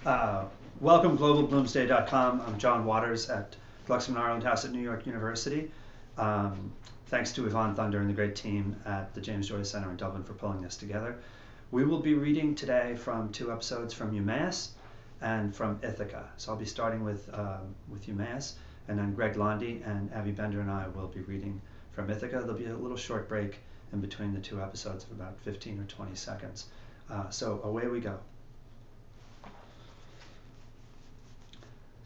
Uh, Welcome, globalbloomsday.com. I'm John Waters at Glucksman Ireland House at New York University. Thanks to Yvonne Thunder and the great team at the James Joyce Center in Dublin for pulling this together. We will be reading today from two episodes from Eumaeus and from Ithaca. So I'll be starting with Eumaeus, and then Greg Londe and Abby Bender and I will be reading from Ithaca. There'll be a little short break in between the two episodes of about 15 or 20 seconds. So away we go.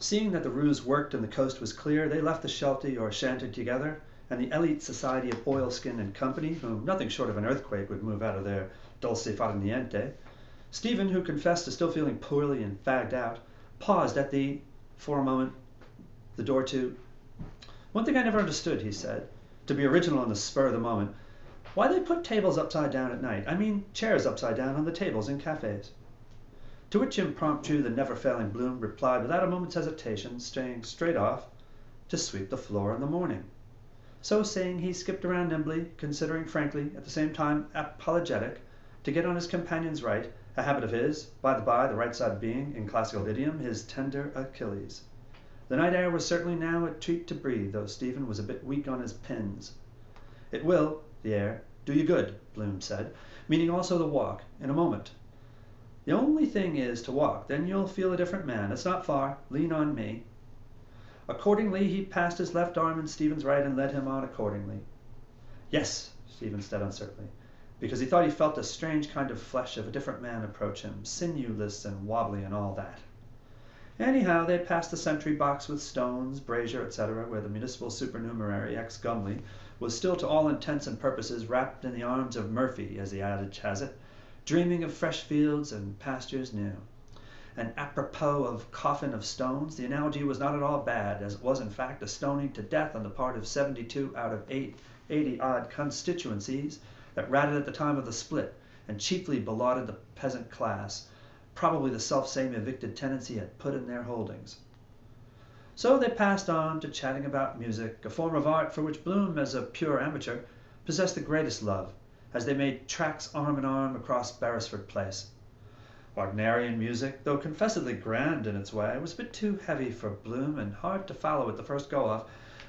Seeing that the ruse worked and the coast was clear, they left the shelty or shanty together, and the elite society of Oilskin and Company, whom nothing short of an earthquake would move out of their dulce far niente. Stephen, who confessed to still feeling poorly and fagged out, paused for a moment, the door to. One thing I never understood, he said, to be original on the spur of the moment. Why they put tables upside down at night? I mean, chairs upside down on the tables in cafes. To which impromptu the never-failing Bloom replied without a moment's hesitation, staying straight off, to sweep the floor in the morning. So saying, he skipped around nimbly, considering frankly, at the same time apologetic, to get on his companion's right, a habit of his, by the by, the right side being, in classical idiom, his tender Achilles. The night air was certainly now a treat to breathe, though Stephen was a bit weak on his pins. It will, the air, do you good, Bloom said, meaning also the walk, in a moment. The only thing is to walk, then you'll feel a different man. It's not far. Lean on me. Accordingly, he passed his left arm in Stephen's right and led him on accordingly. Yes, Stephen said uncertainly, because he thought he felt a strange kind of flesh of a different man approach him, sinewless and wobbly and all that. Anyhow, they passed the sentry box with stones, brazier, etc., where the municipal supernumerary, ex-Gumley, was still to all intents and purposes wrapped in the arms of Murphy, as the adage has it, dreaming of fresh fields and pastures new. And apropos of coffin of stones, the analogy was not at all bad, as it was in fact a stoning to death on the part of 72 out of 80-odd constituencies that ratted at the time of the split, and chiefly belauded the peasant class, probably the self-same evicted tenants he had put in their holdings. So they passed on to chatting about music, a form of art for which Bloom, as a pure amateur, possessed the greatest love, as they made tracks arm in arm across Beresford Place. Wagnerian music, though confessedly grand in its way, was a bit too heavy for Bloom and hard to follow at the first go-off,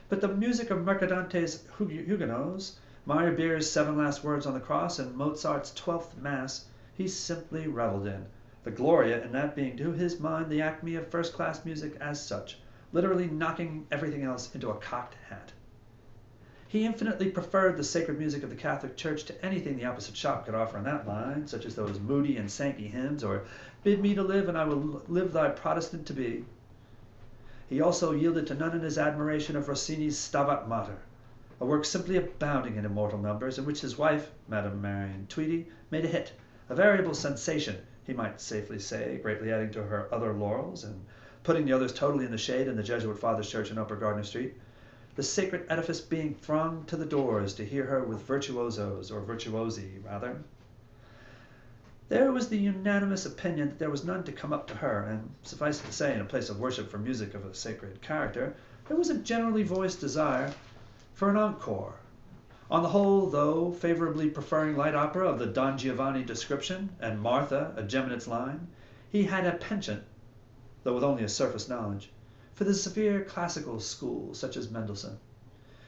but the music of Mercadante's Huguenots, Meyerbeer's Seven Last Words on the Cross, and Mozart's 12th Mass, he simply revelled in, the Gloria in that being to his mind the acme of first-class music as such, literally knocking everything else into a cocked hat. He infinitely preferred the sacred music of the Catholic Church to anything the opposite shop could offer in that line, such as those moody and sankey hymns, or Bid me to live, and I will live thy Protestant to be. He also yielded to none in his admiration of Rossini's Stabat Mater, a work simply abounding in immortal numbers, in which his wife, Madame Marion Tweedy, made a hit, a veritable sensation, he might safely say, greatly adding to her other laurels, and putting the others totally in the shade in the Jesuit Father's Church in Upper Gardner Street, the sacred edifice being thronged to the doors to hear her with virtuosos, or virtuosi, rather. There was the unanimous opinion that there was none to come up to her, and suffice it to say, in a place of worship for music of a sacred character, there was a generally voiced desire for an encore. On the whole, though, favourably preferring light opera of the Don Giovanni description, and Martha, a Geminit's line, he had a penchant, though with only a surface knowledge, for the severe classical school, such as Mendelssohn.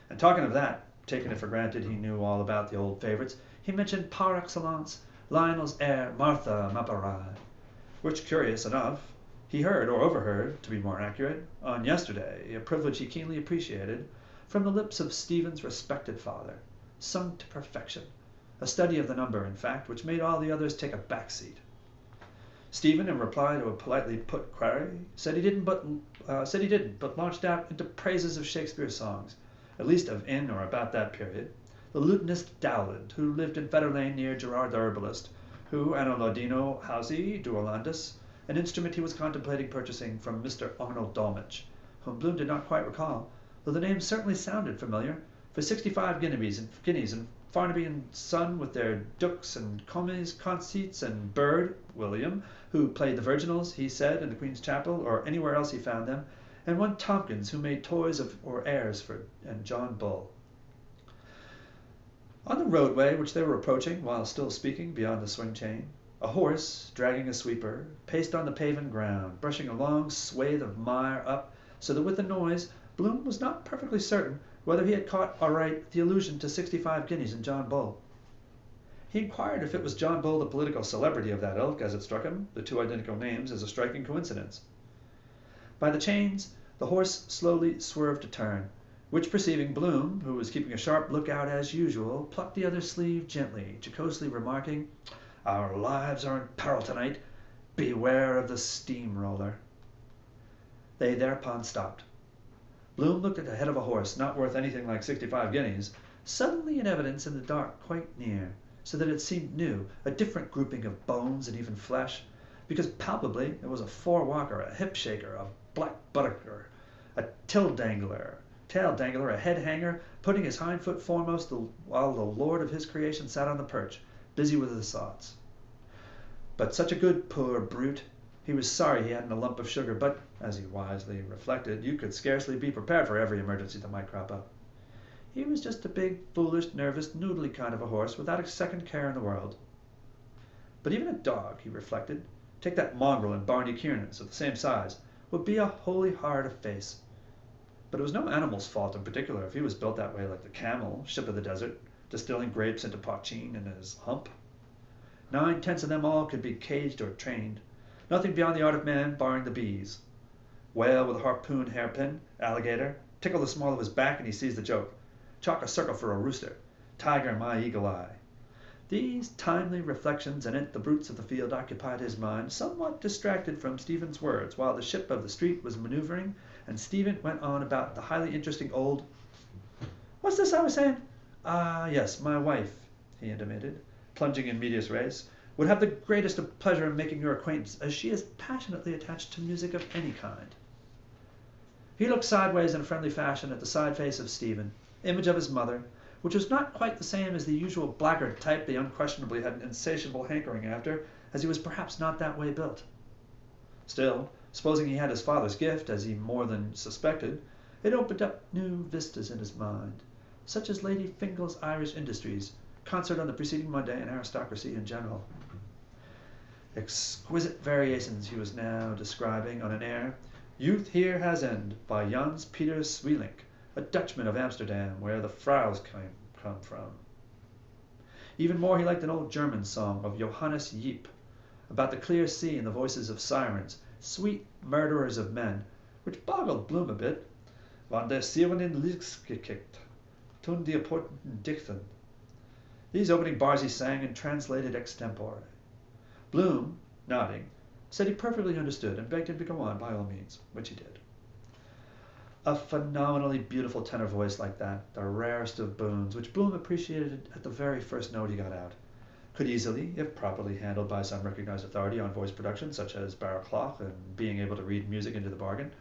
And talking of that, taking it for granted he knew all about the old favourites, he mentioned par excellence Lionel's air Martha M'Apparai, which, curious enough, he heard, or overheard, to be more accurate, on yesterday, a privilege he keenly appreciated, from the lips of Stephen's respected father, sung to perfection, a study of the number, in fact, which made all the others take a back seat. Stephen, in reply to a politely put query, said he didn't, but launched out into praises of Shakespeare's songs, at least of in or about that period. The lutenist Dowland, who lived in Fetter Lane near Gerard the herbalist, who anno laudino hausi duolandus, an instrument he was contemplating purchasing from Mr. Arnold Dolmetsch, whom Bloom did not quite recall, though the name certainly sounded familiar, for 65 guineas, and Farnaby and Son with their dukes and commies, conceits, and Bird, William, who played the virginals, he said, in the Queen's Chapel, or anywhere else he found them, and one Tompkins, who made toys of or airs for, and John Bull. On the roadway which they were approaching, while still speaking beyond the swing chain, A horse, dragging a sweeper, paced on the paven ground, brushing a long swathe of mire up, so that with the noise Bloom was not perfectly certain whether he had caught aright the allusion to 65 guineas and John Bull. He inquired if it was John Bull, the political celebrity of that ilk, as it struck him, the two identical names, as a striking coincidence. By the chains the horse slowly swerved to turn, which perceiving Bloom, who was keeping a sharp lookout as usual, plucked the other's sleeve gently, jocosely remarking, "Our lives are in peril tonight. Beware of the steam-roller." They thereupon stopped. Bloom looked at the head of a horse, not worth anything like 65 guineas, suddenly in evidence in the dark quite near, so that it seemed new, a different grouping of bones and even flesh, because palpably it was a fore-walker, a hip-shaker, a black-buttocker, a tail-dangler, a head-hanger, putting his hind foot foremost while the lord of his creation sat on the perch, busy with his thoughts. But such a good poor brute! He was sorry he hadn't a lump of sugar, but, as he wisely reflected, you could scarcely be prepared for every emergency that might crop up. He was just a big, foolish, nervous, noodly kind of a horse, without a second care in the world. But even a dog, he reflected, take that mongrel and Barney Kiernan's of the same size, would be a holy hard of face. But it was no animal's fault in particular if he was built that way, like the camel, ship of the desert, distilling grapes into poteen in his hump. 9/10 of them all could be caged or trained. Nothing beyond the art of man, barring the bees. Whale with a harpoon hairpin, alligator, tickle the small of his back and he sees the joke. Chalk a circle for a rooster. Tiger my eagle eye. These timely reflections anent the brutes of the field occupied his mind, somewhat distracted from Stephen's words, while the ship of the street was manoeuvring, and Stephen went on about the highly interesting old... "What's this I was saying? Ah, yes, my wife," he intimated, plunging in medias res, "would have the greatest of pleasure in making your acquaintance, as she is passionately attached to music of any kind." He looked sideways in a friendly fashion at the side face of Stephen, image of his mother, which was not quite the same as the usual blackguard type he unquestionably had an insatiable hankering after, as he was perhaps not that way built. Still, supposing he had his father's gift, as he more than suspected, it opened up new vistas in his mind, such as Lady Fingal's Irish Industries, concert on the preceding Monday, and aristocracy in general. Exquisite variations he was now describing on an air, "Youth Here Has End," by Jans Peter Sweelinck, a Dutchman of Amsterdam, where the Fraus come from. Even more he liked an old German song of Johannes Jeep, about the clear sea and the voices of sirens, sweet murderers of men, which boggled Bloom a bit. "Van der Sieren in Lichts gekickt, tun die Porten dichten." These opening bars he sang and translated extempore. Bloom, nodding, said he perfectly understood and begged him to go on by all means, which he did. A phenomenally beautiful tenor voice like that, the rarest of boons, which Bloom appreciated at the very first note he got out, could easily, if properly handled by some recognized authority on voice production, such as Barraclough and being able to read music into the bargain,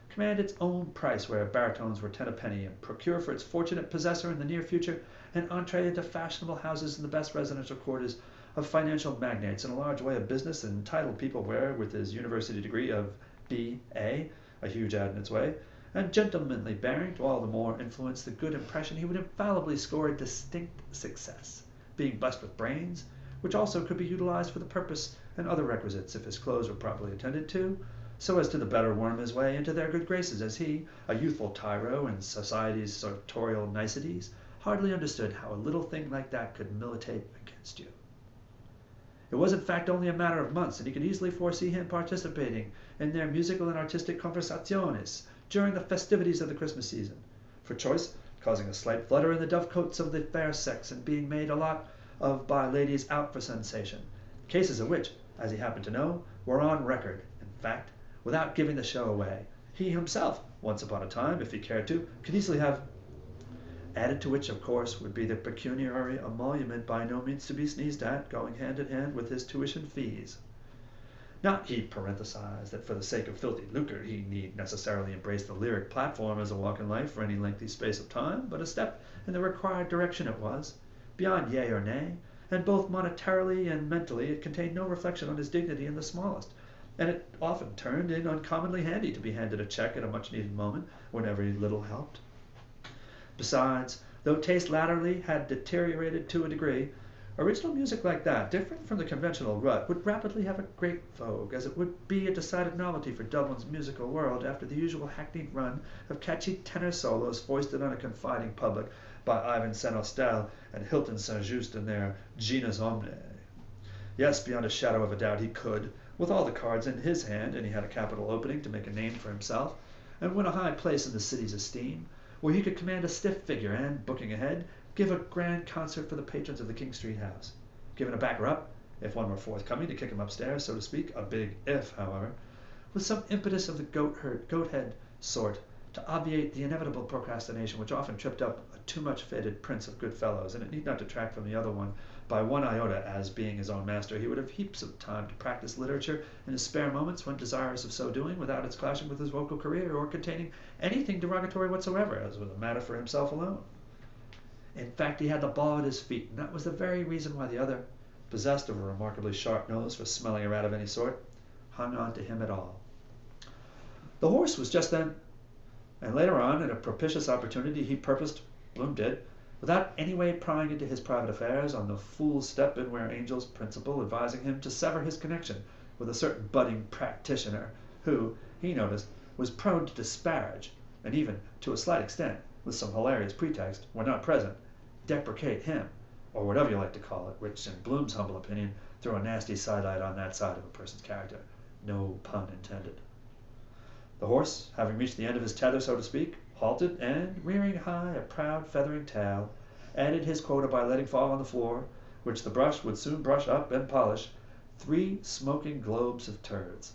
command its own price where baritones were 10 a penny, and procure for its fortunate possessor in the near future an entree into fashionable houses in the best residential quarters of financial magnates in a large way of business and entitled people where, with his university degree of B.A., a huge add in its way, and gentlemanly bearing to all the more influence the good impression, he would infallibly score a distinct success, being blessed with brains, which also could be utilized for the purpose, and other requisites if his clothes were properly attended to, so as to the better worm his way into their good graces, as he, a youthful tyro in society's sartorial niceties, hardly understood how a little thing like that could militate against you. It was in fact only a matter of months, and he could easily foresee him participating in their musical and artistic conversationes during the festivities of the Christmas season, for choice causing a slight flutter in the dovecotes of the fair sex, and being made a lot of by ladies out for sensation, cases of which, as he happened to know, were on record. In fact, without giving the show away, he himself, once upon a time, if he cared to, could easily have... Added to which, of course, would be the pecuniary emolument, by no means to be sneezed at, going hand in hand with his tuition fees. Not, he parenthesized, that for the sake of filthy lucre he need necessarily embrace the lyric platform as a walk in life for any lengthy space of time, but a step in the required direction it was, beyond yea or nay, and both monetarily and mentally it contained no reflection on his dignity in the smallest, and it often turned in uncommonly handy to be handed a cheque at a much-needed moment when every little helped. Besides, though taste latterly had deteriorated to a degree, Original music like that, different from the conventional rut, would rapidly have a great vogue, as it would be a decided novelty for Dublin's musical world after the usual hackneyed run of catchy tenor solos foisted on a confiding public by Ivan Saint-Austel and Hilton Saint-Just in their Genus Omne. Yes, beyond a shadow of a doubt he could, with all the cards in his hand, and he had a capital opening to make a name for himself, and win a high place in the city's esteem, where he could command a stiff figure and, booking ahead, give a grand concert for the patrons of the King Street house, giving a backer-up, if one were forthcoming, to kick him upstairs, so to speak, a big if, however, with some impetus of the goat-head sort to obviate the inevitable procrastination which often tripped up a too-much faded prince of good fellows, and it need not detract from the other one by one iota, as, being his own master, he would have heaps of time to practice literature in his spare moments when desirous of so doing, without its clashing with his vocal career or containing anything derogatory whatsoever, as was a matter for himself alone. In fact, he had the ball at his feet, and that was the very reason why the other, possessed of a remarkably sharp nose for smelling a rat of any sort, hung on to him at all. The horse was just then, and later on, at a propitious opportunity, he purposed, Bloom did, without any way prying into his private affairs, on the fool's step in where Angel's principle advising him to sever his connection with a certain budding practitioner who, he noticed, was prone to disparage, and even, to a slight extent, with some hilarious pretext, when not present, deprecate him, or whatever you like to call it, which, in Bloom's humble opinion, threw a nasty sidelight on that side of a person's character. No pun intended. The horse, having reached the end of his tether, so to speak, halted, and, rearing high a proud feathering tail, added his quota by letting fall on the floor, which the brush would soon brush up and polish, 3 smoking globes of turds.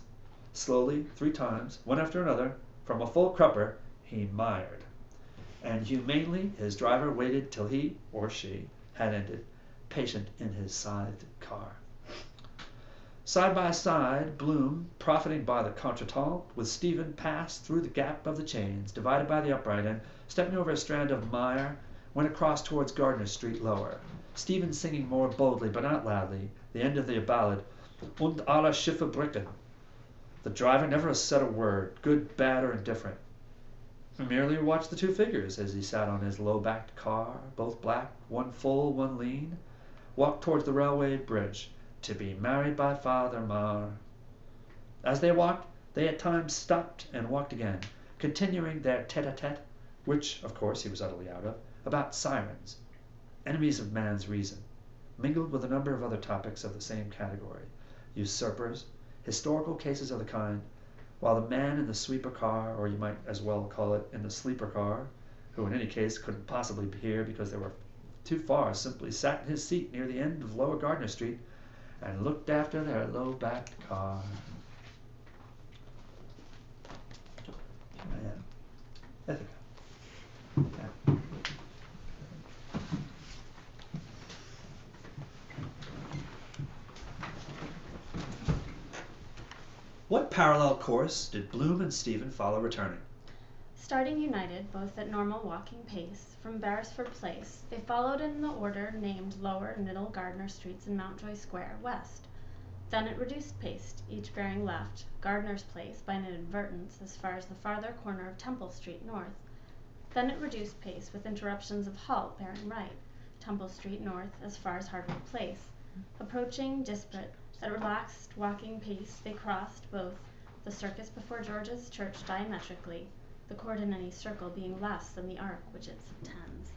Slowly, 3 times, one after another, from a full crupper, he mired. And humanely his driver waited till he, or she, had ended, patient in his scythed car. Side by side, Bloom, profiting by the contretemps, with Stephen passed through the gap of the chains, divided by the upright, and, stepping over a strand of mire, went across towards Gardner Street lower, Stephen singing more boldly, but not loudly, the end of the ballad, Und alle Schiffe brechen. The driver never said a word, good, bad, or indifferent. He merely watched the 2 figures as he sat on his low-backed car, both black, one full, one lean, walk towards the railway bridge, to be married by Father Mar. As they walked, they at times stopped and walked again, continuing their tete-a-tete, which, of course, he was utterly out of, about sirens, enemies of man's reason, mingled with a number of other topics of the same category, usurpers, historical cases of the kind, while the man in the sweeper car, or you might as well call it in the sleeper car, who in any case couldn't possibly be here because they were too far, simply sat in his seat near the end of Lower Gardner Street and looked after their low-backed car. Here I am. Ithaca. Yeah. What parallel course did Bloom and Stephen follow returning? Starting united, both at normal walking pace, from Beresford Place, they followed in the order named Lower and Middle Gardner Streets and Mountjoy Square, west. Then at reduced pace, each bearing left, Gardner's Place, by inadvertence, as far as the farther corner of Temple Street, north. Then at reduced pace, with interruptions of halt, bearing right, Temple Street, north, as far as Hardwood Place. Approaching disparate, at relaxed walking pace, they crossed both the circus before George's Church diametrically, the chord in any circle being less than the arc which it subtends.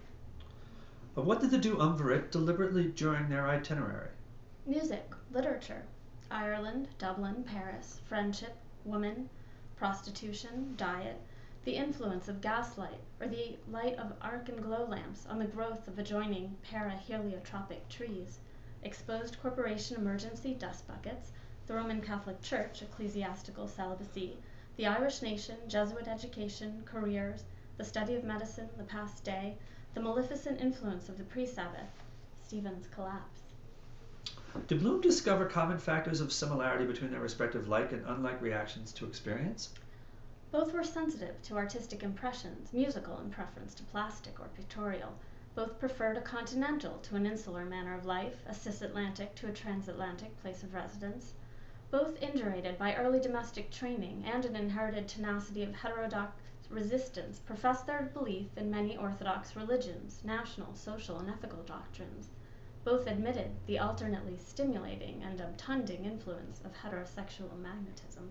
But what did the duumvirate deliberately during their itinerary? Music, literature, Ireland, Dublin, Paris, friendship, woman, prostitution, diet, the influence of gaslight, or the light of arc and glow lamps on the growth of adjoining para-heliotropic trees, exposed corporation emergency dust buckets, the Roman Catholic Church, ecclesiastical celibacy, the Irish nation, Jesuit education, careers, the study of medicine, the past day, the maleficent influence of the pre-Sabbath, Stephen's collapse. Did Bloom discover common factors of similarity between their respective like and unlike reactions to experience? Both were sensitive to artistic impressions, musical in preference to plastic or pictorial. Both preferred a continental to an insular manner of life, a cisatlantic to a transatlantic place of residence. Both indurated by early domestic training and an inherited tenacity of heterodox resistance, professed their belief in many orthodox religions, national, social, and ethical doctrines. both admitted the alternately stimulating and obtunding influence of heterosexual magnetism.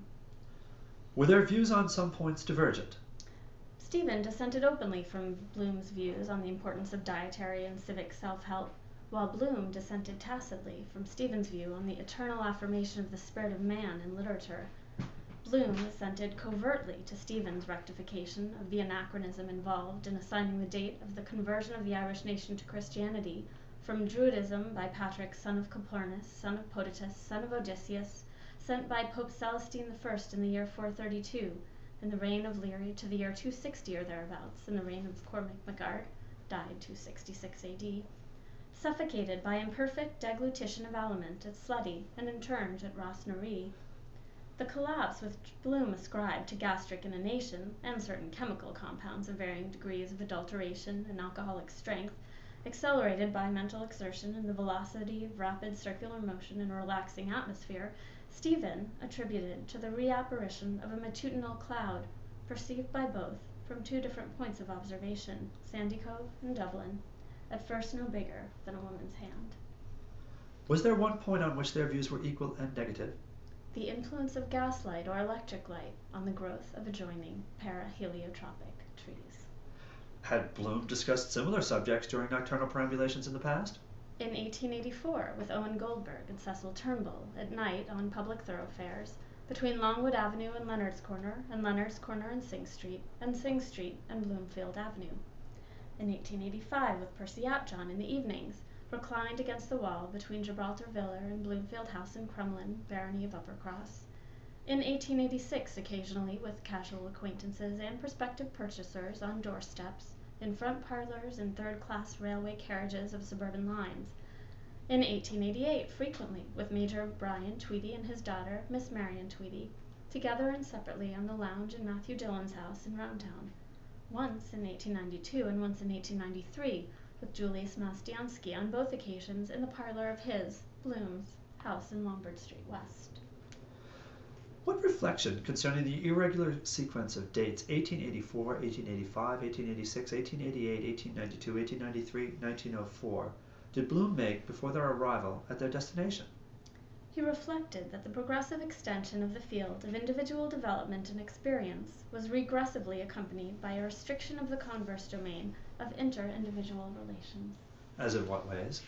Were their views on some points divergent? Stephen dissented openly from Bloom's views on the importance of dietary and civic self-help, while Bloom dissented tacitly from Stephen's view on the eternal affirmation of the spirit of man in literature. Bloom assented covertly to Stephen's rectification of the anachronism involved in assigning the date of the conversion of the Irish nation to Christianity from Druidism by Patrick, son of Copernicus, son of Potatus, son of Odysseus, sent by Pope Celestine I in the year 432, in the reign of Leary, to the year 260 or thereabouts, in the reign of Cormac MacArt, died 266 A.D., suffocated by imperfect deglutition of aliment at Slutty and interned at Rossnaree. The collapse which Bloom ascribed to gastric inundation and certain chemical compounds of varying degrees of adulteration and alcoholic strength, accelerated by mental exertion and the velocity of rapid circular motion in a relaxing atmosphere, Stephen attributed to the reapparition of a matutinal cloud, perceived by both from two different points of observation, Sandycove and Dublin, at first no bigger than a woman's hand. Was there one point on which their views were equal and negative? The influence of gaslight or electric light on the growth of adjoining paraheliotropic trees. Had Bloom discussed similar subjects during nocturnal perambulations in the past? In 1884, with Owen Goldberg and Cecil Turnbull, at night on public thoroughfares, between Longwood Avenue and Leonard's Corner and Sing Street and Bloomfield Avenue. In 1885, with Percy Apjohn in the evenings, reclined against the wall between Gibraltar Villa and Bloomfield House in Crumlin, barony of Uppercross. In 1886, occasionally with casual acquaintances and prospective purchasers on doorsteps, in front parlors and third-class railway carriages of suburban lines. In 1888, frequently with Major Brian Tweedy and his daughter, Miss Marion Tweedy, together and separately on the lounge in Matthew Dillon's house in Roundtown. Once in 1892 and once in 1893, with Julius Mastiansky, on both occasions in the parlor of his, Bloom's, house in Lombard Street West. What reflection concerning the irregular sequence of dates 1884, 1885, 1886, 1888, 1892, 1893, 1904 did Bloom make before their arrival at their destination? He reflected that the progressive extension of the field of individual development and experience was regressively accompanied by a restriction of the converse domain of inter-individual relations. As in what ways?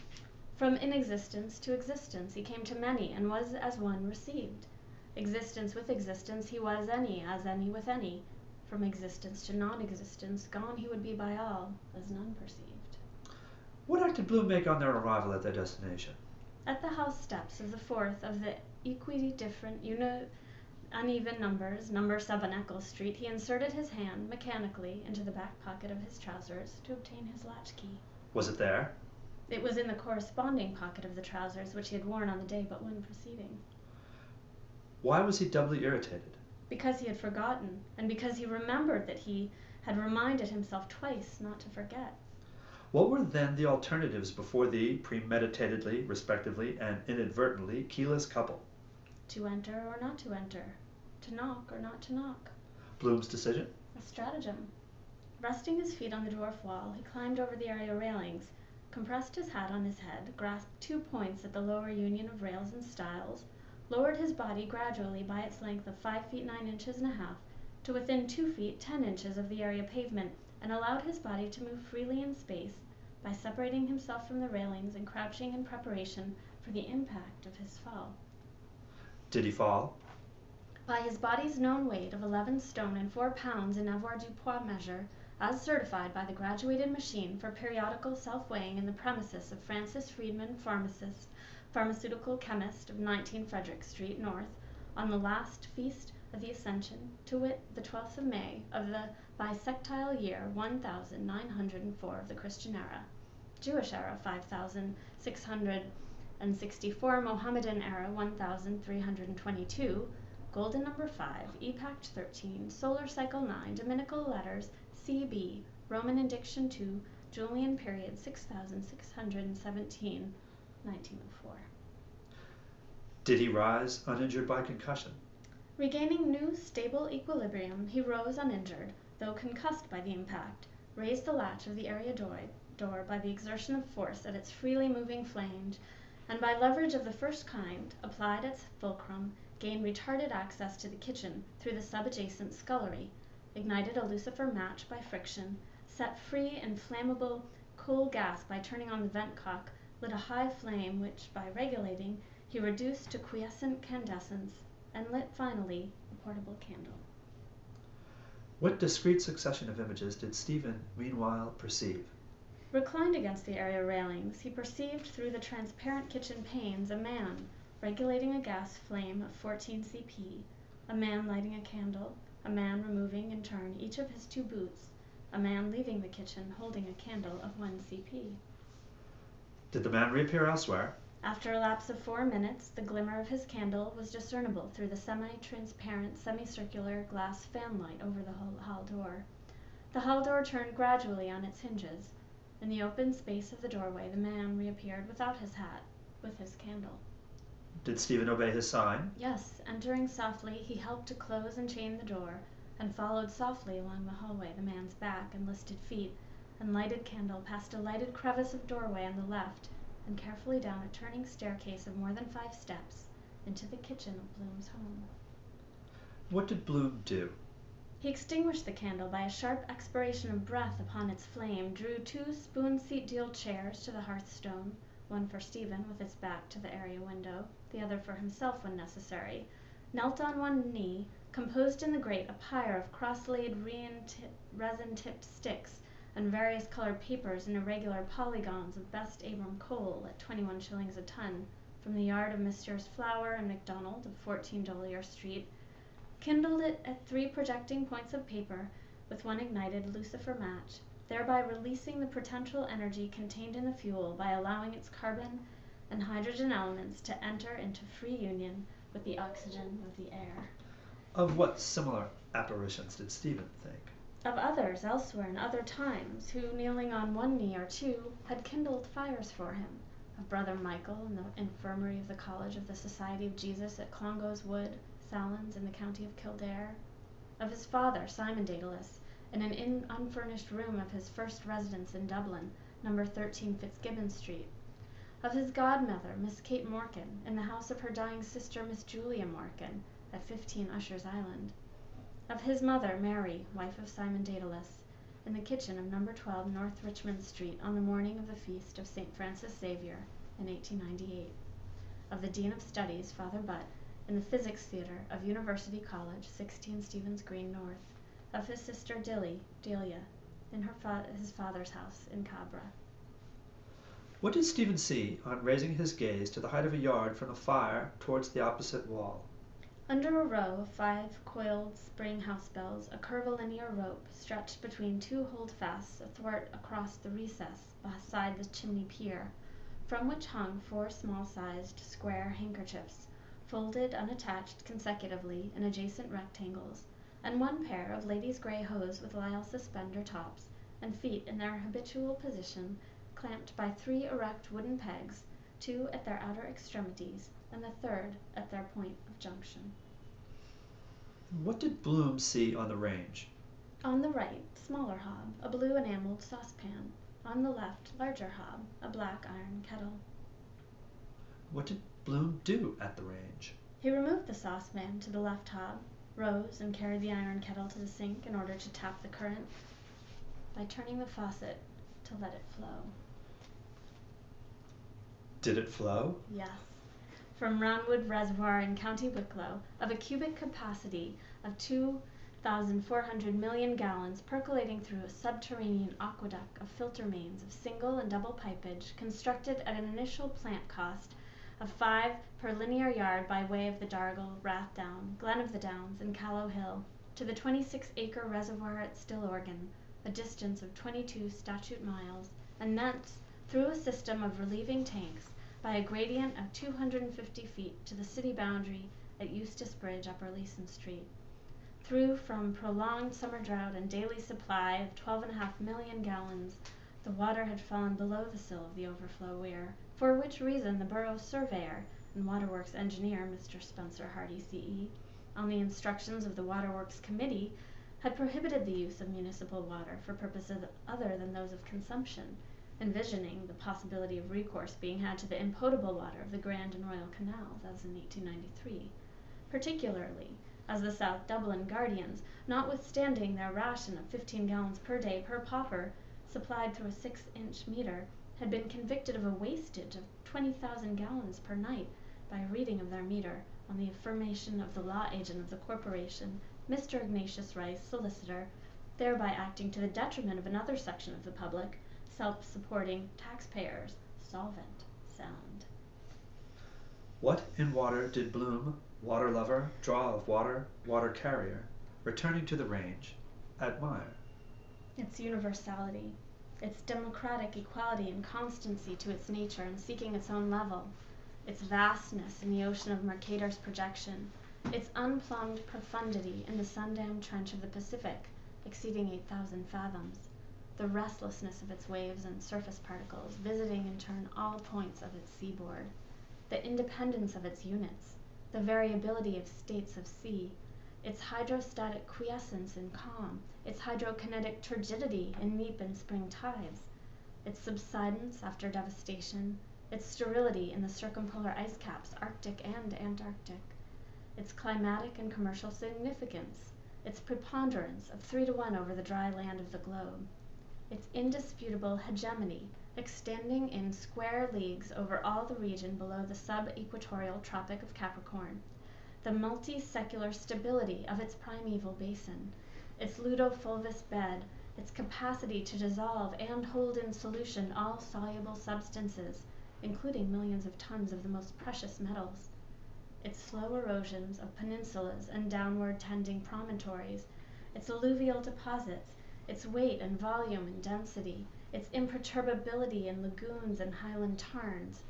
From inexistence to existence he came to many and was as one received. Existence with existence he was any, as any with any. From existence to non-existence, gone he would be by all, as none perceived. What act did Bloom make on their arrival at their destination? At the house steps of the fourth of the equally different, uneven numbers, number 7 Eccles Street, he inserted his hand mechanically into the back pocket of his trousers to obtain his latchkey. Was it there? It was in the corresponding pocket of the trousers which he had worn on the day but one preceding. Why was he doubly irritated? Because he had forgotten, and because he remembered that he had reminded himself twice not to forget. What were then the alternatives before the premeditatedly, respectively, and inadvertently keyless couple? To enter or not to enter. To knock or not to knock. Bloom's decision? A stratagem. Resting his feet on the dwarf wall, he climbed over the area railings, compressed his hat on his head, grasped 2 points at the lower union of rails and stiles, lowered his body gradually by its length of 5 feet 9 inches and a half to within 2 feet 10 inches of the area pavement, and allowed his body to move freely in space by separating himself from the railings and crouching in preparation for the impact of his fall. Did he fall? By his body's known weight of 11 stone and 4 pounds in avoirdupois measure, as certified by the graduated machine for periodical self-weighing in the premises of Francis Friedman, pharmaceutical chemist of 19 Frederick Street North, on the last feast of the Ascension, to wit, the 12th of May of the bisectile year 1904 of the Christian era, Jewish era 5664, Mohammedan era 1322, golden number 5, epact 13, solar cycle 9, dominical letters CB, Roman indiction 2, Julian period 6617, 1904. Did he rise uninjured by concussion? Regaining new stable equilibrium, he rose uninjured, though concussed by the impact, raised the latch of the area door by the exertion of force at its freely moving flange, and by leverage of the first kind, applied at fulcrum, gained retarded access to the kitchen through the sub-adjacent scullery, ignited a lucifer match by friction, set free inflammable coal gas by turning on the vent cock, lit a high flame which, by regulating, he reduced to quiescent candescence, and lit finally a portable candle. What discrete succession of images did Stephen meanwhile perceive? Reclined against the area railings, he perceived through the transparent kitchen panes a man regulating a gas flame of 14 cp, a man lighting a candle, a man removing in turn each of his 2 boots, a man leaving the kitchen holding a candle of 1 cp. Did the man reappear elsewhere? After a lapse of 4 minutes, the glimmer of his candle was discernible through the semi-transparent, semicircular glass fanlight over the hall door. The hall door turned gradually on its hinges. In the open space of the doorway, the man reappeared without his hat, with his candle. Did Stephen obey his sign? Yes, entering softly, he helped to close and chain the door, and followed softly along the hallway, the man's back and listed feet, and lighted candle past a lighted crevice of doorway on the left, and carefully down a turning staircase of more than 5 steps, into the kitchen of Bloom's home. What did Bloom do? He extinguished the candle by a sharp expiration of breath upon its flame, drew 2 spoon-seat deal chairs to the hearthstone, one for Stephen with its back to the area window, the other for himself when necessary, knelt on one knee, composed in the grate a pyre of cross-laid resin-tipped sticks and various colored papers in irregular polygons of best Abram coal at 21 shillings a ton, from the yard of Messrs. Flower and McDonald of 14 D'Olier Street, kindled it at 3 projecting points of paper with one ignited lucifer match, thereby releasing the potential energy contained in the fuel by allowing its carbon and hydrogen elements to enter into free union with the oxygen of the air. Of what similar apparitions did Stephen think? Of others elsewhere in other times, who, kneeling on one knee or 2, had kindled fires for him, of Brother Michael in the infirmary of the College of the Society of Jesus at Clongowes Wood, Sallins, in the county of Kildare, of his father, Simon Daedalus, in an unfurnished room of his first residence in Dublin, number 13 Fitzgibbon Street, of his godmother, Miss Kate Morkan, in the house of her dying sister, Miss Julia Morkan, at 15 Usher's Island, of his mother, Mary, wife of Simon Daedalus, in the kitchen of number 12 North Richmond Street on the morning of the feast of St. Francis Xavier in 1898, of the Dean of Studies, Father Butt, in the Physics Theatre of University College, 16 Stevens Green North, of his sister Delia, in his father's house in Cabra. What did Stephen see on raising his gaze to the height of a yard from the fire towards the opposite wall? Under a row of 5 coiled spring house bells, a curvilinear rope stretched between 2 holdfasts athwart across the recess beside the chimney pier, from which hung 4 small-sized square handkerchiefs, folded unattached consecutively in adjacent rectangles, and 1 pair of ladies' grey hose with lisle suspender tops, and feet in their habitual position, clamped by 3 erect wooden pegs, 2 at their outer extremities, and the 3rd at their point of junction. What did Bloom see on the range? On the right, smaller hob, a blue enameled saucepan. On the left, larger hob, a black iron kettle. What did Bloom do at the range? He removed the saucepan to the left hob, rose and carried the iron kettle to the sink in order to tap the current by turning the faucet to let it flow. Did it flow? Yes. From Roundwood Reservoir in County Wicklow, of a cubic capacity of 2,400 million gallons, percolating through a subterranean aqueduct of filter mains of single and double pipage, constructed at an initial plant cost of 5 per linear yard by way of the Dargle, Rathdown, Glen of the Downs, and Callow Hill, to the 26-acre reservoir at Stillorgan, a distance of 22 statute miles, and thence through a system of relieving tanks by a gradient of 250 feet to the city boundary at Eustace Bridge, Upper Leeson Street. Through from prolonged summer drought and daily supply of 12.5 million gallons, the water had fallen below the sill of the overflow weir, for which reason the borough surveyor and waterworks engineer, Mr. Spencer Hardy, C.E., on the instructions of the Waterworks Committee, had prohibited the use of municipal water for purposes other than those of consumption, envisioning the possibility of recourse being had to the impotable water of the Grand and Royal Canals, as in 1893, particularly as the South Dublin Guardians, notwithstanding their ration of 15 gallons per day per pauper, supplied through a 6-inch meter, had been convicted of a wastage of 20,000 gallons per night by a reading of their meter on the affirmation of the law agent of the corporation, Mr. Ignatius Rice, solicitor, thereby acting to the detriment of another section of the public, self-supporting taxpayers, solvent, sound. What in water did Bloom, water lover, draw of water, water carrier, returning to the range, admire? Its universality, its democratic equality and constancy to its nature in seeking its own level, its vastness in the ocean of Mercator's projection, its unplumbed profundity in the sun-dammed trench of the Pacific, exceeding 8,000 fathoms, the restlessness of its waves and surface particles, visiting in turn all points of its seaboard, the independence of its units, the variability of states of sea, its hydrostatic quiescence in calm, its hydrokinetic turgidity in neap and spring tides, its subsidence after devastation, its sterility in the circumpolar ice caps, Arctic and Antarctic, its climatic and commercial significance, its preponderance of 3-to-1 over the dry land of the globe, its indisputable hegemony, extending in square leagues over all the region below the sub-equatorial Tropic of Capricorn, the multi-secular stability of its primeval basin, its ludofulvous bed, its capacity to dissolve and hold in solution all soluble substances, including millions of tons of the most precious metals, its slow erosions of peninsulas and downward tending promontories, its alluvial deposits, its weight and volume and density, its imperturbability in lagoons and highland tarns,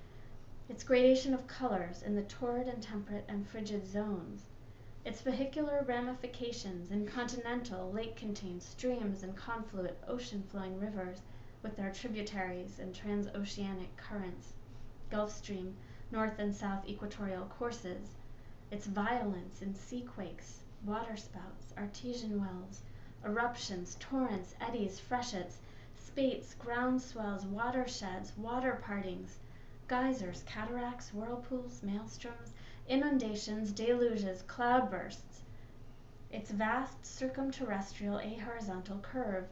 its gradation of colors in the torrid and temperate and frigid zones, its vehicular ramifications in continental, lake-contained streams and confluent ocean-flowing rivers with their tributaries and transoceanic currents, Gulf Stream, north and south equatorial courses, its violence in sea quakes, waterspouts, artesian wells, eruptions, torrents, eddies, freshets, spates, groundswells, watersheds, water partings, geysers, cataracts, whirlpools, maelstroms, inundations, deluges, cloudbursts, its vast circumterrestrial ahorizontal curve,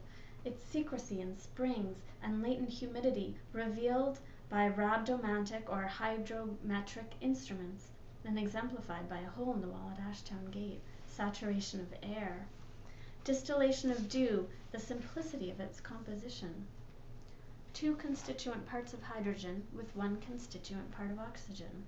its secrecy in springs and latent humidity revealed by rhabdomantic or hydrometric instruments, and exemplified by a hole in the wall at Ashtown Gate, saturation of air, distillation of dew, the simplicity of its composition, 2 constituent parts of hydrogen with 1 constituent part of oxygen,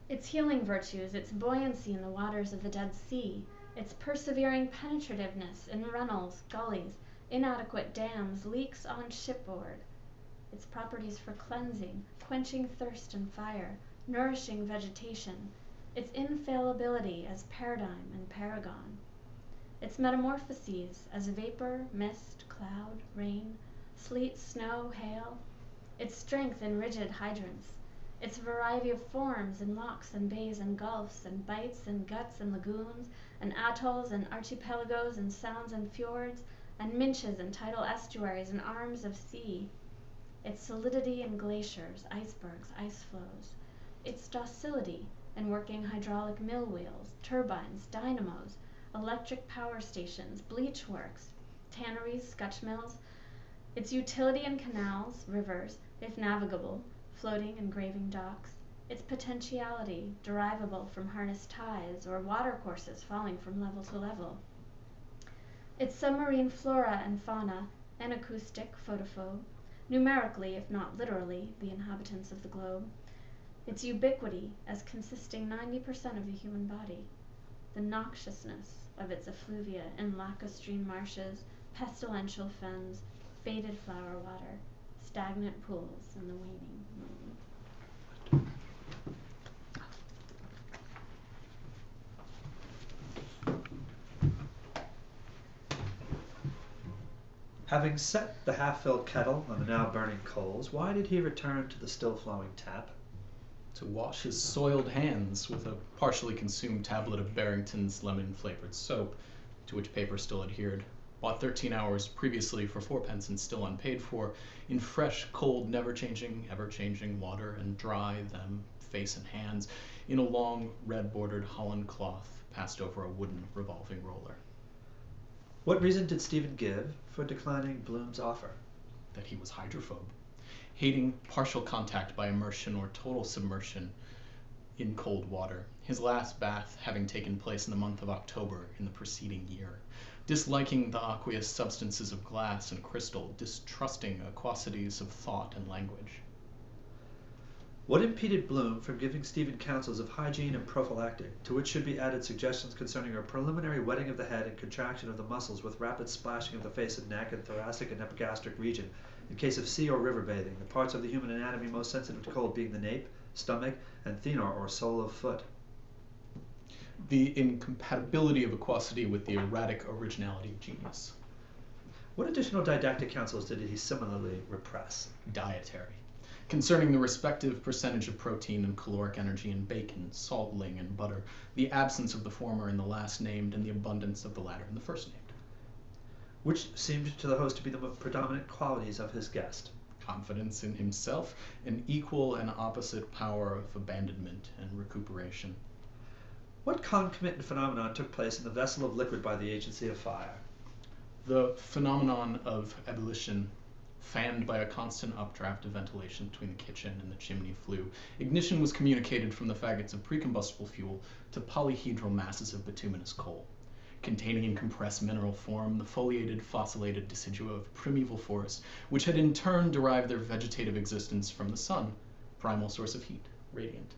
its healing virtues, its buoyancy in the waters of the Dead Sea, its persevering penetrativeness in runnels, gullies, inadequate dams, leaks on shipboard, its properties for cleansing, quenching thirst and fire, nourishing vegetation, its infallibility as paradigm and paragon, its metamorphoses as vapor, mist, cloud, rain, sleet, snow, hail, its strength in rigid hydrants, its variety of forms in locks and bays and gulfs and bights and guts and lagoons and atolls and archipelagos and sounds and fjords and minches and tidal estuaries and arms of sea, its solidity in glaciers, icebergs, ice flows, its docility in working hydraulic mill wheels, turbines, dynamos, electric power stations, bleach works, tanneries, scotch mills, its utility in canals, rivers, if navigable, floating and graving docks, its potentiality derivable from harnessed tides or watercourses falling from level to level, its submarine flora and fauna, and acoustic, photophobe, numerically if not literally the inhabitants of the globe, its ubiquity as consisting 90% of the human body, the noxiousness of its effluvia in lacustrine marshes, pestilential fens, faded flower water, stagnant pools, and the waning moon. Having set the half-filled kettle on the now burning coals, why did he return to the still-flowing tap? To wash his soiled hands with a partially consumed tablet of Barrington's lemon-flavored soap, to which paper still adhered. bought 13 hours previously for 4 pence and still unpaid for, in fresh, cold, never-changing, ever-changing water, and dry them, face and hands, in a long, red-bordered holland cloth passed over a wooden revolving roller. What reason did Stephen give for declining Bloom's offer? That he was hydrophobe, hating partial contact by immersion or total submersion in cold water, his last bath having taken place in the month of October in the preceding year, disliking the aqueous substances of glass and crystal, distrusting aquosities of thought and language. What impeded Bloom from giving Stephen counsels of hygiene and prophylactic, to which should be added suggestions concerning a preliminary wetting of the head and contraction of the muscles with rapid splashing of the face and neck and thoracic and epigastric region, in case of sea or river bathing, the parts of the human anatomy most sensitive to cold being the nape, stomach, and thenar or sole of foot? The incompatibility of aquosity with the erratic originality of genius. What additional didactic counsels did he similarly repress? Dietary, concerning the respective percentage of protein and caloric energy in bacon, salt ling, and butter, the absence of the former in the last named and the abundance of the latter in the first named. Which seemed to the host to be the predominant qualities of his guest? Confidence in himself, an equal and opposite power of abandonment and recuperation. What concomitant phenomenon took place in the vessel of liquid by the agency of fire? The phenomenon of ebullition, fanned by a constant updraft of ventilation between the kitchen and the chimney flue. Ignition was communicated from the faggots of precombustible fuel to polyhedral masses of bituminous coal, containing in compressed mineral form the foliated, fossilated decidua of primeval forest, which had in turn derived their vegetative existence from the sun, primal source of heat, radiant,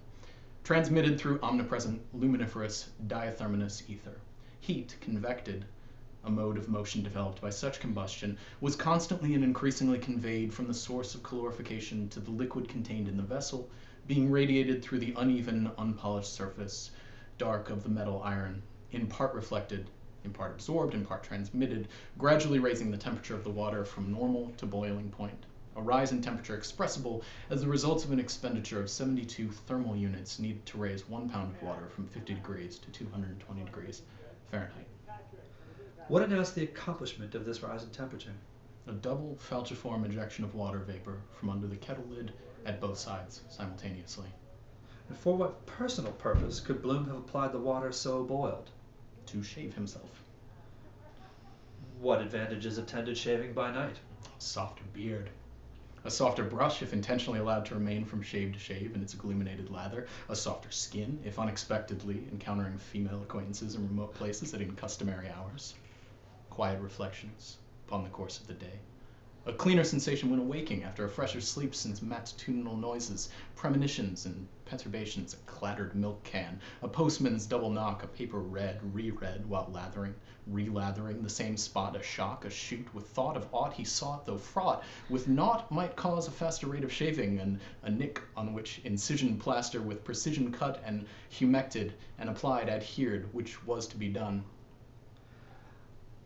transmitted through omnipresent luminiferous diatherminous ether. Heat, convected, a mode of motion developed by such combustion, was constantly and increasingly conveyed from the source of calorification to the liquid contained in the vessel, being radiated through the uneven, unpolished surface, dark of the metal iron, in part reflected, in part absorbed, in part transmitted, gradually raising the temperature of the water from normal to boiling point, a rise in temperature expressible as the result of an expenditure of 72 thermal units needed to raise 1 pound of water from 50 degrees to 220 degrees Fahrenheit. What announced the accomplishment of this rise in temperature? A double falciform ejection of water vapor from under the kettle lid at both sides simultaneously. And for what personal purpose could Bloom have applied the water so boiled? To shave himself. What advantages attended shaving by night? A softer beard. A softer brush if intentionally allowed to remain from shave to shave in its illuminated lather. A softer skin if unexpectedly encountering female acquaintances in remote places at uncustomary hours. Quiet reflections upon the course of the day. A cleaner sensation when awaking after a fresher sleep since matutinal noises, premonitions and perturbations, a clattered milk can, a postman's double knock, a paper read, reread while lathering, relathering the same spot, a shock, a shoot, with thought of aught he sought, though fraught with naught might cause a faster rate of shaving, and a nick on which incision plaster with precision cut and humected and applied adhered, which was to be done.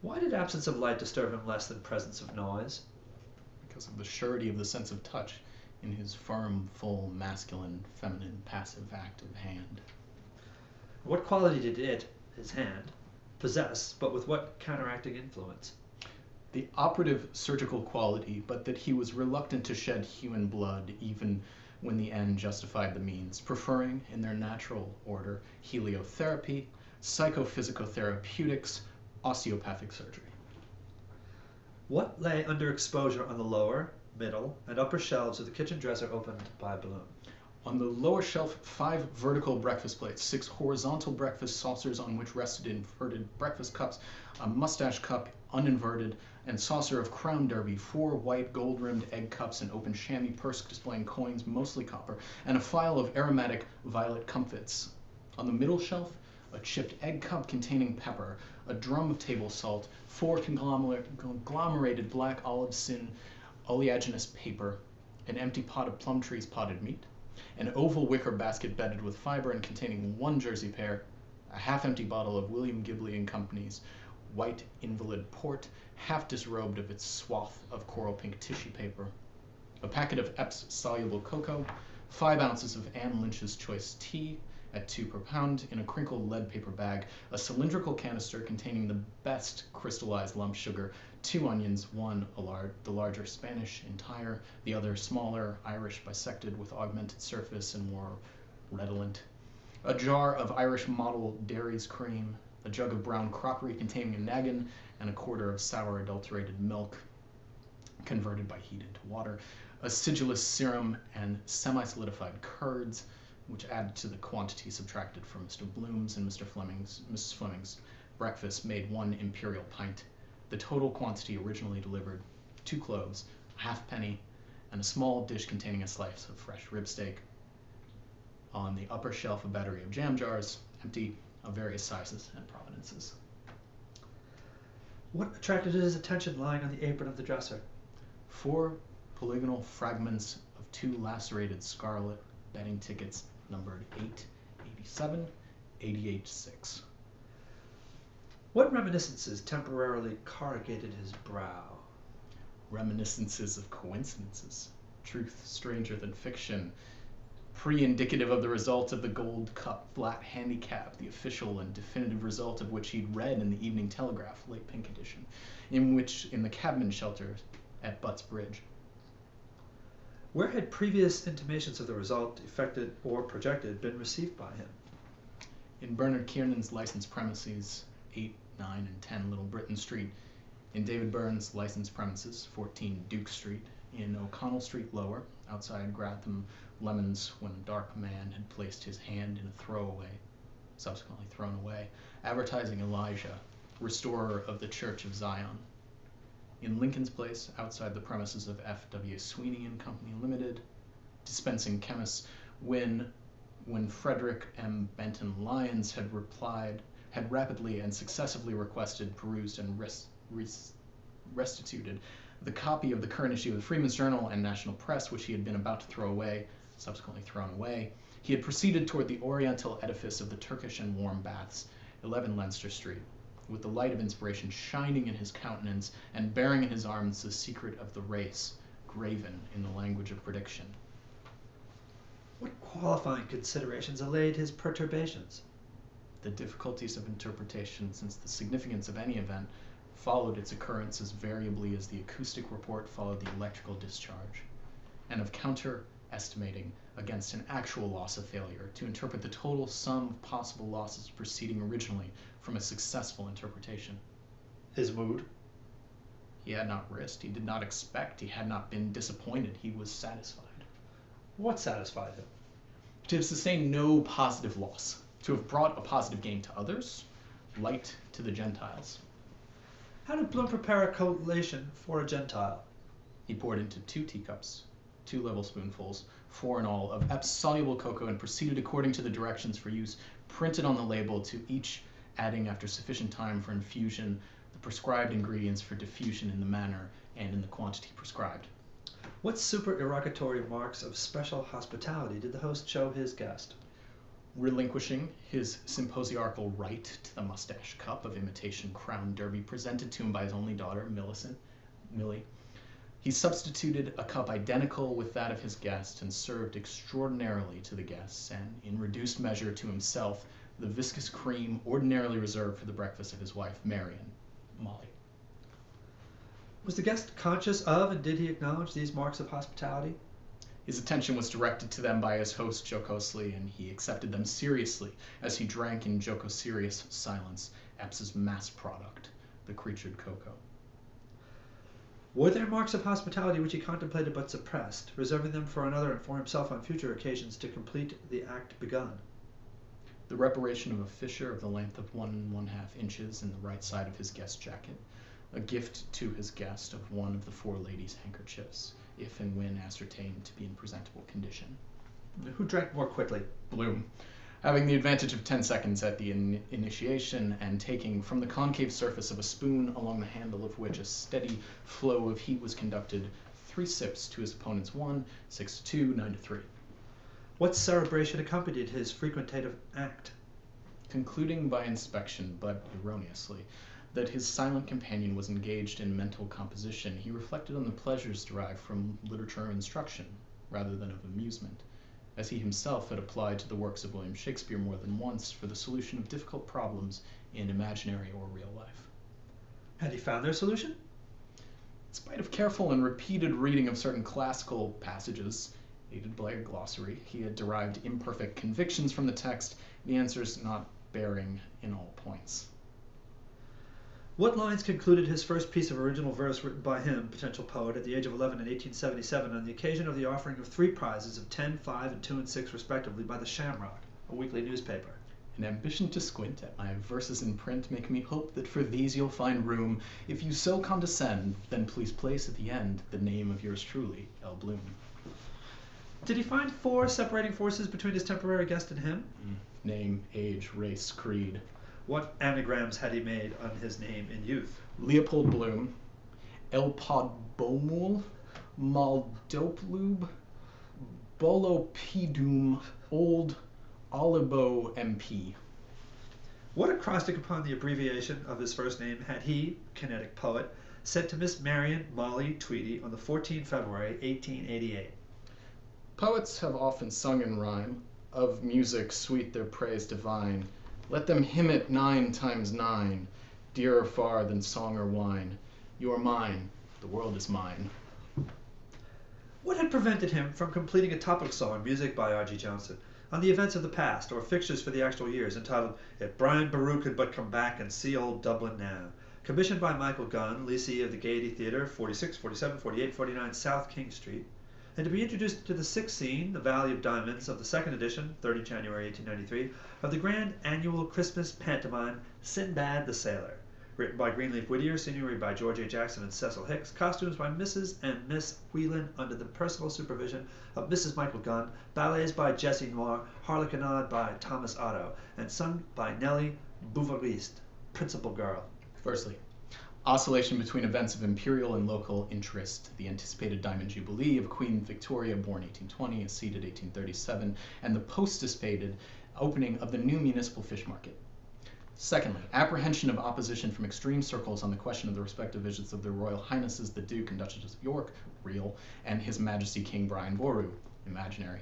Why did absence of light disturb him less than presence of noise? Because of the surety of the sense of touch in his firm, full, masculine, feminine, passive, active hand. What quality did it, his hand, possess, but with what counteracting influence? The operative surgical quality, but that he was reluctant to shed human blood even when the end justified the means, preferring, in their natural order, heliotherapy, psychophysicotherapeutics, osteopathic surgery. What lay under exposure on the lower, middle, and upper shelves of the kitchen dresser opened by Bloom? On the lower shelf, 5 vertical breakfast plates, 6 horizontal breakfast saucers on which rested inverted breakfast cups, a mustache cup, uninverted, and saucer of Crown Derby, 4 white gold-rimmed egg cups, an open chamois purse displaying coins, mostly copper, and a file of aromatic violet comfits. On the middle shelf, a chipped egg cup containing pepper, a drum of table salt, 4 conglomerated black olive sin oleaginous paper, an empty pot of plum trees potted meat, an oval wicker basket bedded with fiber and containing 1 Jersey pear, a half-empty bottle of William Gibley & Company's white invalid port, half disrobed of its swath of coral pink tissue paper, a packet of Epps soluble cocoa, 5 ounces of Anne Lynch's choice tea, at 2 per pound in a crinkled lead paper bag, a cylindrical canister containing the best crystallized lump sugar, 2 onions, one the larger Spanish entire, the other smaller Irish bisected with augmented surface and more redolent, a jar of Irish model Dairy's cream, a jug of brown crockery containing a naggin, and a quarter of sour adulterated milk converted by heat into water, acidulous serum, and semi-solidified curds, which added to the quantity subtracted from Mr. Bloom's and Mrs. Fleming's breakfast, made 1 imperial pint. The total quantity originally delivered 2 cloves, a halfpenny, and a small dish containing a slice of fresh rib steak. On the upper shelf, a battery of jam jars, empty, of various sizes and provenances. What attracted his attention lying on the apron of the dresser? 4 polygonal fragments of 2 lacerated scarlet betting tickets numbered 8, 87, 88-6. What reminiscences temporarily corrugated his brow? Reminiscences of coincidences, truth stranger than fiction, pre-indicative of the result of the Gold Cup flat handicap, the official and definitive result of which he'd read in the Evening Telegraph, late pink edition, in the cabin shelter at Butts Bridge. Where had previous intimations of the result, effected or projected, been received by him? In Bernard Kiernan's licensed premises, 8, 9, and 10 Little Britain Street, in David Byrne's licensed premises, 14 Duke Street, in O'Connell Street Lower, outside Gratham Lemons, when a dark man had placed his hand in a throwaway, subsequently thrown away, advertising Elijah, restorer of the Church of Zion. In Lincoln's Place, outside the premises of F.W. Sweeney and Company Limited, dispensing chemists, when Frederick M. Benton Lyons had rapidly and successively requested, perused, and restituted the copy of the current issue of the Freeman's Journal and National Press, which he had been about to throw away, subsequently thrown away, he had proceeded toward the oriental edifice of the Turkish and Warm Baths, 11 Leinster Street, with the light of inspiration shining in his countenance and bearing in his arms the secret of the race, graven in the language of prediction. What qualifying considerations allayed his perturbations? The difficulties of interpretation, since the significance of any event followed its occurrence as variably as the acoustic report followed the electrical discharge, and of counter-estimating against an actual loss of failure to interpret the total sum of possible losses proceeding originally from a successful interpretation. His mood? He had not risked, he did not expect, he had not been disappointed, he was satisfied. What satisfied him? To have sustained no positive loss, to have brought a positive gain to others, light to the Gentiles. How did Bloom prepare a collation for a Gentile? He poured into 2 teacups, 2 level spoonfuls, 4 in all, of Epps soluble cocoa, and proceeded according to the directions for use printed on the label, to each adding, after sufficient time for infusion, the prescribed ingredients for diffusion in the manner and in the quantity prescribed. What supererogatory marks of special hospitality did the host show his guest? Relinquishing his symposiarchal right to the mustache cup of imitation Crown Derby presented to him by his only daughter, Millie, he substituted a cup identical with that of his guest and served extraordinarily to the guests, and in reduced measure to himself, the viscous cream ordinarily reserved for the breakfast of his wife, Marian, Molly. Was the guest conscious of, and did he acknowledge these marks of hospitality? His attention was directed to them by his host jocosely, and he accepted them seriously as he drank in joco-serious silence Epps's mass product, the creatured cocoa. Were there marks of hospitality which he contemplated but suppressed, reserving them for another and for himself on future occasions to complete the act begun? The reparation of a fissure of the length of 1 1/2 inches in the right side of his guest's jacket, a gift to his guest of one of the 4 ladies' handkerchiefs, if and when ascertained to be in presentable condition. Who drank more quickly? Bloom, having the advantage of 10 seconds at the initiation, and taking from the concave surface of a spoon, along the handle of which a steady flow of heat was conducted, 3 sips to his opponent's 1, 6-2, 9-3. What cerebration accompanied his frequentative act? Concluding by inspection, but erroneously, that his silent companion was engaged in mental composition, he reflected on the pleasures derived from literature instruction, rather than of amusement, as he himself had applied to the works of William Shakespeare more than once for the solution of difficult problems in imaginary or real life. Had he found their solution? In spite of careful and repeated reading of certain classical passages, aided by a glossary, he had derived imperfect convictions from the text, the answers not bearing in all points. What lines concluded his first piece of original verse written by him, potential poet, at the age of 11 in 1877 on the occasion of the offering of 3 prizes of 10, 5, and 2 and 6 respectively by the Shamrock, a weekly newspaper? An ambition to squint at my verses in print make me hope that for these you'll find room. If you so condescend, then please place at the end the name of yours truly, L. Bloom. Did he find 4 separating forces between his temporary guest and him? Name, age, race, creed. What anagrams had he made on his name in youth? Leopold Bloom, Elpodbomul, Maldoplub, Bolopidum, Old Olibo MP. What acrostic upon the abbreviation of his first name had he, kinetic poet, sent to Miss Marion Molly Tweedy on the 14th February, 1888? Poets have often sung in rhyme, of music sweet their praise divine. Let them hymn it 9 times 9, dearer far than song or wine. You are mine, the world is mine. What had prevented him from completing a topic song, music by R.G. Johnson, on the events of the past, or fixtures for the actual years, entitled If Brian Boru Could But Come Back and See Old Dublin Now, commissioned by Michael Gunn, lessee of the Gaiety Theatre, 46, 47, 48, 49 South King Street, and to be introduced to the 6th scene, the Valley of Diamonds, of the 2nd edition, 30 January 1893, of the grand annual Christmas pantomime Sinbad the Sailor, written by Greenleaf Whittier, scenery by George A. Jackson and Cecil Hicks, costumes by Mrs. and Miss Whelan under the personal supervision of Mrs. Michael Gunn, ballets by Jessie Noir, harlequinade by Thomas Otto, and sung by Nellie Bouvariste, principal girl. Firstly, oscillation between events of imperial and local interest, the anticipated Diamond Jubilee of Queen Victoria, born 1820, acceded 1837, and the post-dissipated opening of the new municipal fish market. Secondly, apprehension of opposition from extreme circles on the question of the respective visits of their Royal Highnesses the Duke and Duchess of York, real, and His Majesty King Brian Boru, imaginary.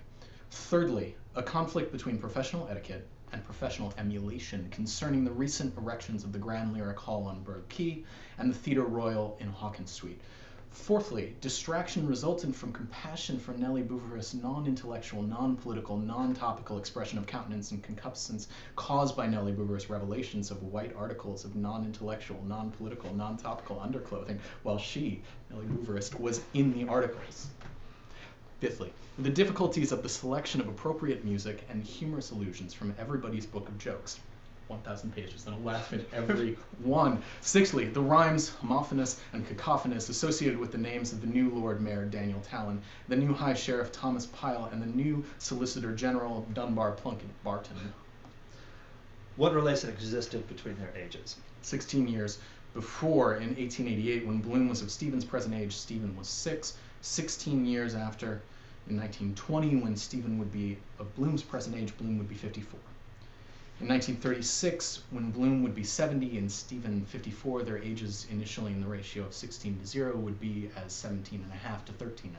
Thirdly, a conflict between professional etiquette and professional emulation concerning the recent erections of the Grand Lyric Hall on Burgh Quay and the Theatre Royal in Hawkins Street. Fourthly, distraction resultant from compassion for Nellie Bouvarist's non-intellectual, non-political, non-topical expression of countenance and concupiscence caused by Nellie Bouvarist's revelations of white articles of non-intellectual, non-political, non-topical underclothing, while she, Nellie Bouvarist, was in the articles. Fifthly, the difficulties of the selection of appropriate music and humorous allusions from everybody's book of jokes. 1,000 pages, and a laugh in every one. Sixthly, the rhymes, homophonous and cacophonous, associated with the names of the new Lord Mayor Daniel Tallon, the new High Sheriff Thomas Pyle, and the new Solicitor General Dunbar Plunkett Barton. What relation existed between their ages? 16 years before, in 1888, when Bloom was of Stephen's present age, Stephen was 6. 16 years after, in 1920, when Stephen would be of Bloom's present age, Bloom would be 54. In 1936, when Bloom would be 70 and Stephen 54, their ages initially in the ratio of 16 to 0 would be as 17.5 to 13.5.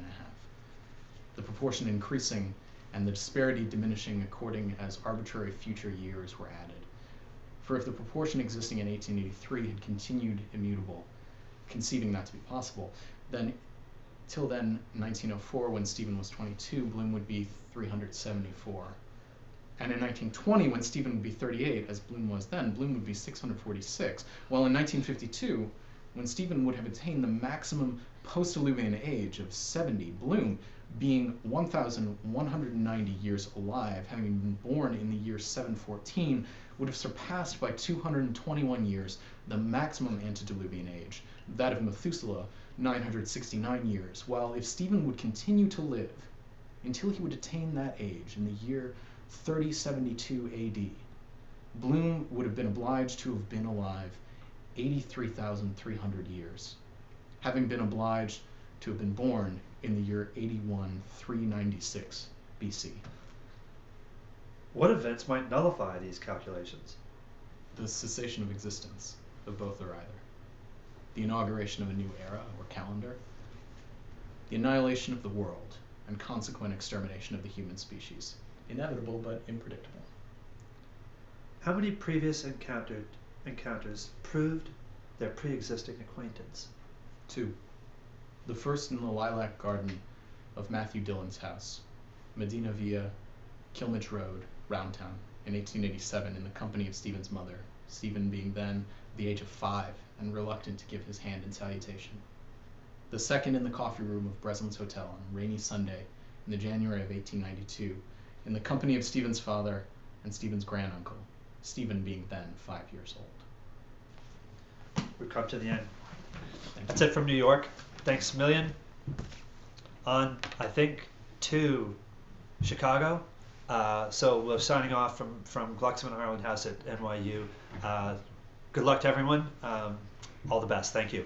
The proportion increasing and the disparity diminishing according as arbitrary future years were added. For if the proportion existing in 1883 had continued immutable, conceiving that to be possible, then till then, 1904, when Stephen was 22, Bloom would be 374. And in 1920, when Stephen would be 38, as Bloom was then, Bloom would be 646. While in 1952, when Stephen would have attained the maximum post-Diluvian age of 70, Bloom, being 1,190 years alive, having been born in the year 714, would have surpassed by 221 years the maximum antediluvian age, that of Methuselah, 969 years, while if Stephen would continue to live until he would attain that age in the year 3072 AD, Bloom would have been obliged to have been alive 83,300 years, having been obliged to have been born in the year 81396 BC. What events might nullify these calculations? The cessation of existence of both or either, the inauguration of a new era or calendar, the annihilation of the world, and consequent extermination of the human species. Inevitable, but unpredictable. How many previous encounters proved their pre-existing acquaintance? 2. The first in the lilac garden of Matthew Dillon's house, Medina Via, Kilmich Road, Roundtown, in 1887, in the company of Stephen's mother, Stephen being then the age of 5 and reluctant to give his hand in salutation. The second in the coffee room of Breslin's Hotel on a rainy Sunday in the January of 1892, in the company of Stephen's father and Stephen's granduncle, Stephen being then 5 years old. We've come to the end. Thank That's you. it from New York. Thanks a million. On, I think, to Chicago. So we're signing off from Glucksman Harlan House at NYU. Good luck to everyone. All the best. Thank you.